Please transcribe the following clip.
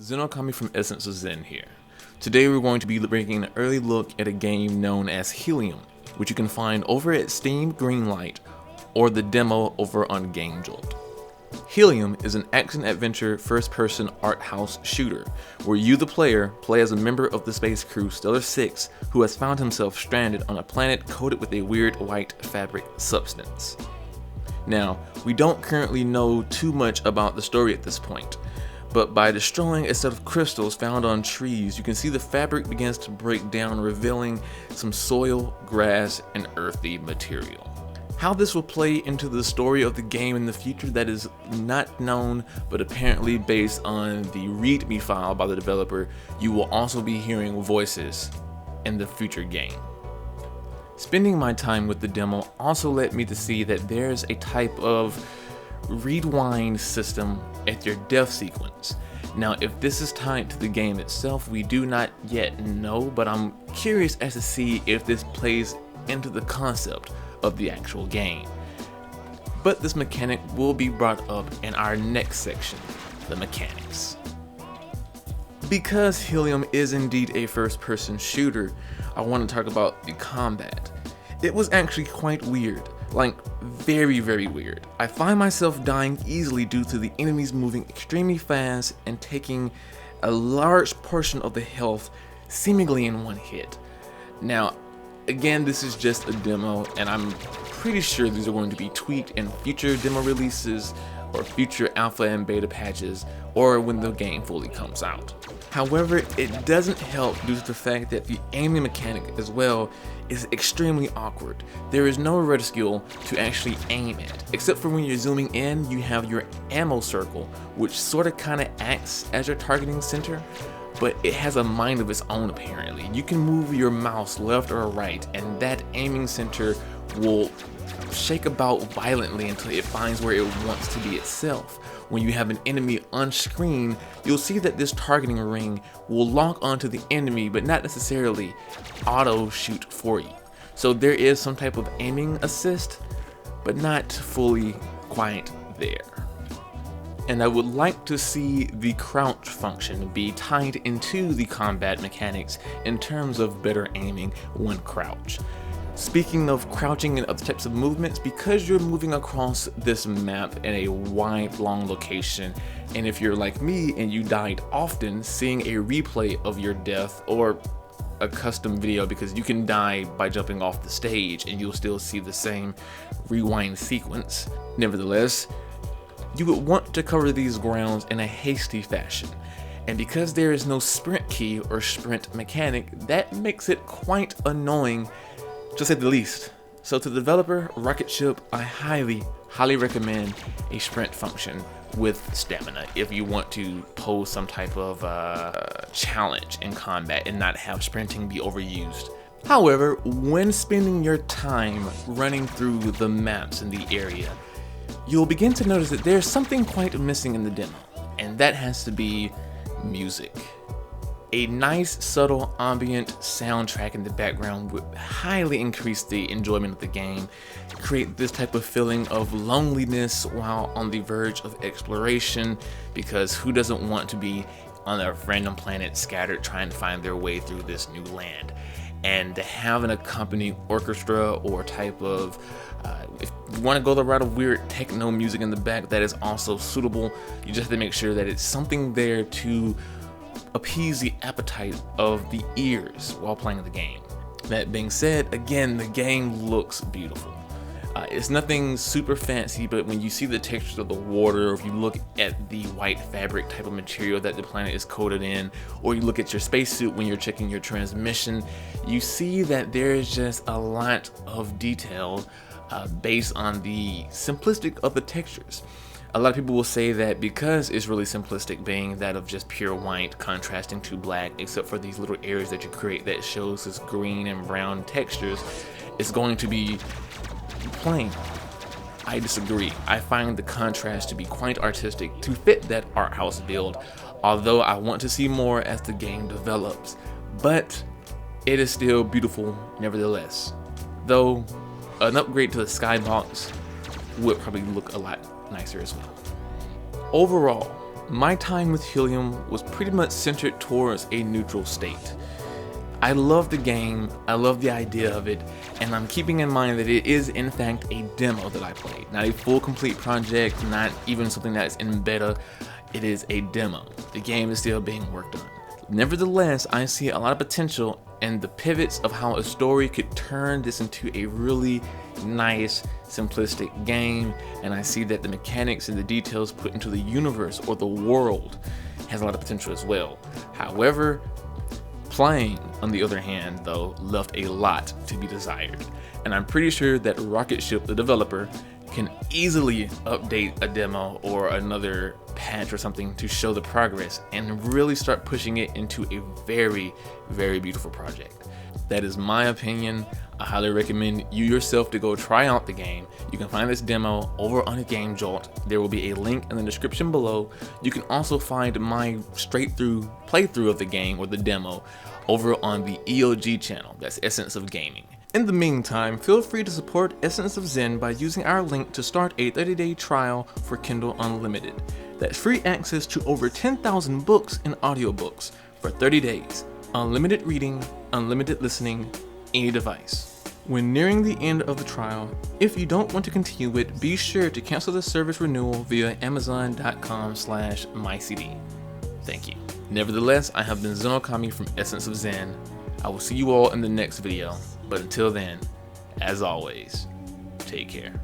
Zenokami from Essence of Zen here. Today we're going to be bringing an early look at a game known as Helium, which you can find over at Steam Greenlight or the demo over on GameJolt. Helium is an action-adventure first-person art house shooter, where you, the player, play as a member of the space crew Stellar 6 who has found himself stranded on a planet coated with a weird white fabric substance. Now, we don't currently know too much about the story at this point, but by destroying a set of crystals found on trees, you can see the fabric begins to break down, revealing some soil, grass, and earthy material. How this will play into the story of the game in the future, that is not known, but apparently based on the README file by the developer, you will also be hearing voices in the future game. Spending my time with the demo also led me to see that there's a type of rewind system at your death sequence. Now, if this is tied to the game itself, we do not yet know, but I'm curious as to see if this plays into the concept of the actual game. But this mechanic will be brought up in our next section, the mechanics. Because Helium is indeed a first-person shooter, I want to talk about the combat. It was actually quite weird. Like, very weird. I find myself dying easily due to the enemies moving extremely fast and taking a large portion of the health seemingly in one hit. Now, again, this is just a demo, and I'm pretty sure these are going to be tweaked in future demo releases or future alpha and beta patches, or when the game fully comes out. However, it doesn't help due to the fact that the aiming mechanic as well is extremely awkward. There is no reticule to actually aim at, except for when you're zooming in, you have your ammo circle, which sort of kind of acts as your targeting center, but it has a mind of its own apparently. You can move your mouse left or right, and that aiming center will shake about violently until it finds where it wants to be itself. When you have an enemy on screen, you'll see that this targeting ring will lock onto the enemy, but not necessarily auto shoot for you. So there is some type of aiming assist, but not fully quite there. And I would like to see the crouch function be tied into the combat mechanics in terms of better aiming when crouch. Speaking of crouching and other types of movements, because you're moving across this map in a wide, long location, and if you're like me and you died often, seeing a replay of your death or a custom video, because you can die by jumping off the stage and you'll still see the same rewind sequence. Nevertheless, you would want to cover these grounds in a hasty fashion. And because there is no sprint key or sprint mechanic, that makes it quite annoying, to say the least. So to the developer, Rocket Ship, I highly recommend a sprint function with stamina if you want to pose some type of challenge in combat and not have sprinting be overused. However, when spending your time running through the maps in the area, you'll begin to notice that there's something quite missing in the demo, and that has to be music. A nice, subtle, ambient soundtrack in the background would highly increase the enjoyment of the game, create this type of feeling of loneliness while on the verge of exploration, because who doesn't want to be on a random planet scattered trying to find their way through this new land? And to have an accompanying orchestra or type of, if you want to go the route of weird techno music in the back, that is also suitable. You just have to make sure that it's something there to appease the appetite of the ears while playing the game. That being said, again, the game looks beautiful. It's nothing super fancy, but when you see the textures of the water, or if you look at the white fabric type of material that the planet is coated in, or you look at your spacesuit when you're checking your transmission, you see that there is just a lot of detail based on the simplistic of the textures. A lot of people will say that because it's really simplistic, being that of just pure white contrasting to black, except for these little areas that you create that shows this green and brown textures, it's going to be plain. I disagree. I find the contrast to be quite artistic to fit that art house build, although I want to see more as the game develops. But it is still beautiful nevertheless. Though an upgrade to the skybox would probably look a lot nicer as well. Overall, My time with Helium was pretty much centered towards a neutral state. I love the game, I love the idea of it, and I'm keeping in mind that it is in fact a demo that I played, not a full complete project, not even something that's in beta. It is a demo. The game is still being worked on. Nevertheless, I see a lot of potential in the pivots of how a story could turn this into a really nice, simplistic game, and I see that the mechanics and the details put into the universe or the world has a lot of potential as well. However, playing, on the other hand, though, left a lot to be desired, and I'm pretty sure that Rocket Ship, the developer, can easily update a demo or another patch or something to show the progress and really start pushing it into a very, very beautiful project. That is my opinion. I highly recommend you yourself to go try out the game. You can find this demo over on Game Jolt. There will be a link in the description below. You can also find my straight through playthrough of the game or the demo over on the EOG channel. That's Essence of Gaming. In the meantime, feel free to support Essence of Zen by using our link to start a 30-day trial for Kindle Unlimited. That's free access to over 10,000 books and audiobooks for 30 days. Unlimited reading, unlimited listening, any device. When nearing the end of the trial, if you don't want to continue it, be sure to cancel the service renewal via amazon.com/mycd. Thank you. Nevertheless, I have been Zenokami from Essence of Zen. I will see you all in the next video, but until then, as always, take care.